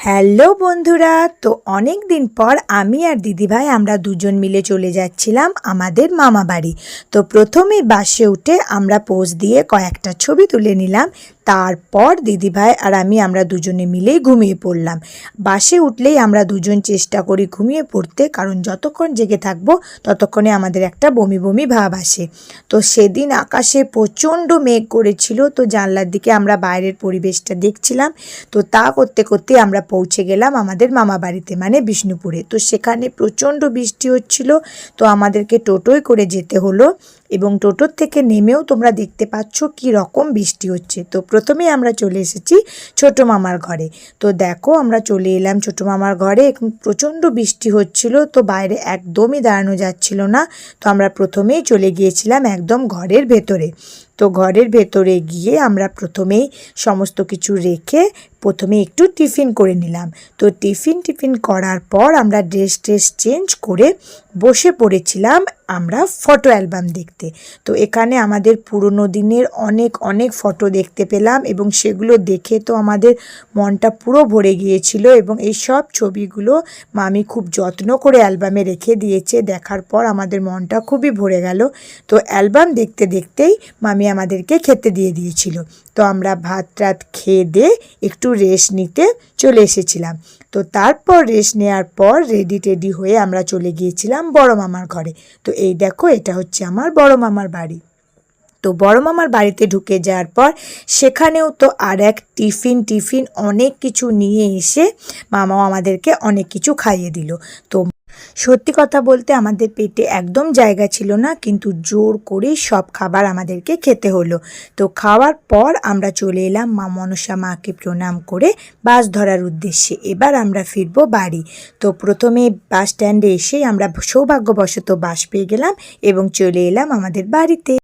Hello বন্ধুরা, তো অনেক দিন পর আমি আর দিদিভাই আমরা দুজন মিলে চলে যাচ্ছিলাম আমাদের মামা বাড়ি। তো প্রথমে বাসে উঠে আমরা পোজ দিয়ে কয়েকটা ছবি তুলে নিলাম। তারপর দিদিভাই আর আমরা দুজনে মিলেই ঘুমিয়ে পড়লাম। বাসে উঠলেই আমরা দুজন চেষ্টা করি ঘুমিয়ে পড়তে, কারণ যতক্ষণ জেগে থাকবো ততক্ষণে আমাদের একটা বমি বমি ভাব আসে। তো সেদিন আকাশে প্রচণ্ড মেঘ করেছিল, তো জানলার দিকে আমরা বাইরের পরিবেশটা দেখছিলাম। তো তা করতে করতে আমরা পৌঁছে গেলাম আমাদের মামা বাড়িতে, মানে বিষ্ণুপুরে। তো সেখানে প্রচণ্ড বৃষ্টি হচ্ছিল, তো আমাদেরকে টোটোয় করে যেতে হলো, এবং টোটোর থেকে নেমেও তোমরা দেখতে পাচ্ছ কি রকম বৃষ্টি হচ্ছে। তো প্রথমে আমরা চলে এসেছি ছোটো মামার ঘরে। তো দেখো আমরা চলে এলাম ছোটো মামার ঘরে। এখন প্রচণ্ড বৃষ্টি হচ্ছিল, তো বাইরে একদমই দাঁড়ানো যাচ্ছিল না। তো আমরা প্রথমেই চলে গিয়েছিলাম একদম ঘরের ভেতরে। তো ঘরের ভেতরে গিয়ে আমরা প্রথমেই সমস্ত কিছু রেখে প্রথমে একটু টিফিন করে নিলাম। তো টিফিন করার পর আমরা ড্রেস চেঞ্জ করে বসে পড়েছিলাম আমরা ফটো অ্যালবাম দেখতে। তো এখানে আমাদের পুরনো দিনের অনেক ফটো দেখতে পেলাম, এবং সেগুলো দেখে তো আমাদের মনটা পুরো ভরে গিয়েছিল। এবং এই সব ছবিগুলো মামি খুব যত্ন করে অ্যালবামে রেখে দিয়েছে। দেখার পর আমাদের মনটা খুবই ভরে গেল। তো অ্যালবাম দেখতে দেখতেই মামি আমাদেরকে খেতে দিয়ে দিয়েছিল। তো আমরা ভাত রাত খেয়ে দিয়ে একটু রেস্ট নিতে চলে এসেছিলাম। তো তারপর রেস্ট নেওয়ার পর রেডি হয়ে আমরা চলে গিয়েছিলাম বড় মামার ঘরে। তো এই দেখো, এটা হচ্ছে আমার বড় মামার বাড়ি। তো বড় মামার বাড়িতে ঢুকে যাওয়ার পর সেখানেও তো আর এক টিফিন অনেক কিছু নিয়ে এসে মামাও আমাদেরকে অনেক কিছু খাইয়ে দিল। তো সত্যি কথা বলতে আমাদের পেটে একদম জায়গা ছিল না, কিন্তু জোর করেই সব খাবার আমাদেরকে খেতে হলো। তো খাওয়ার পর আমরা চলে এলাম মা মনসা মাকে প্রণাম করে বাস ধরার উদ্দেশ্যে। এবার আমরা ফিরবো বাড়ি। তো প্রথমে বাস স্ট্যান্ডে এসেই আমরা সৌভাগ্যবশত বাস পেয়ে গেলাম এবং চলে এলাম আমাদের বাড়িতে।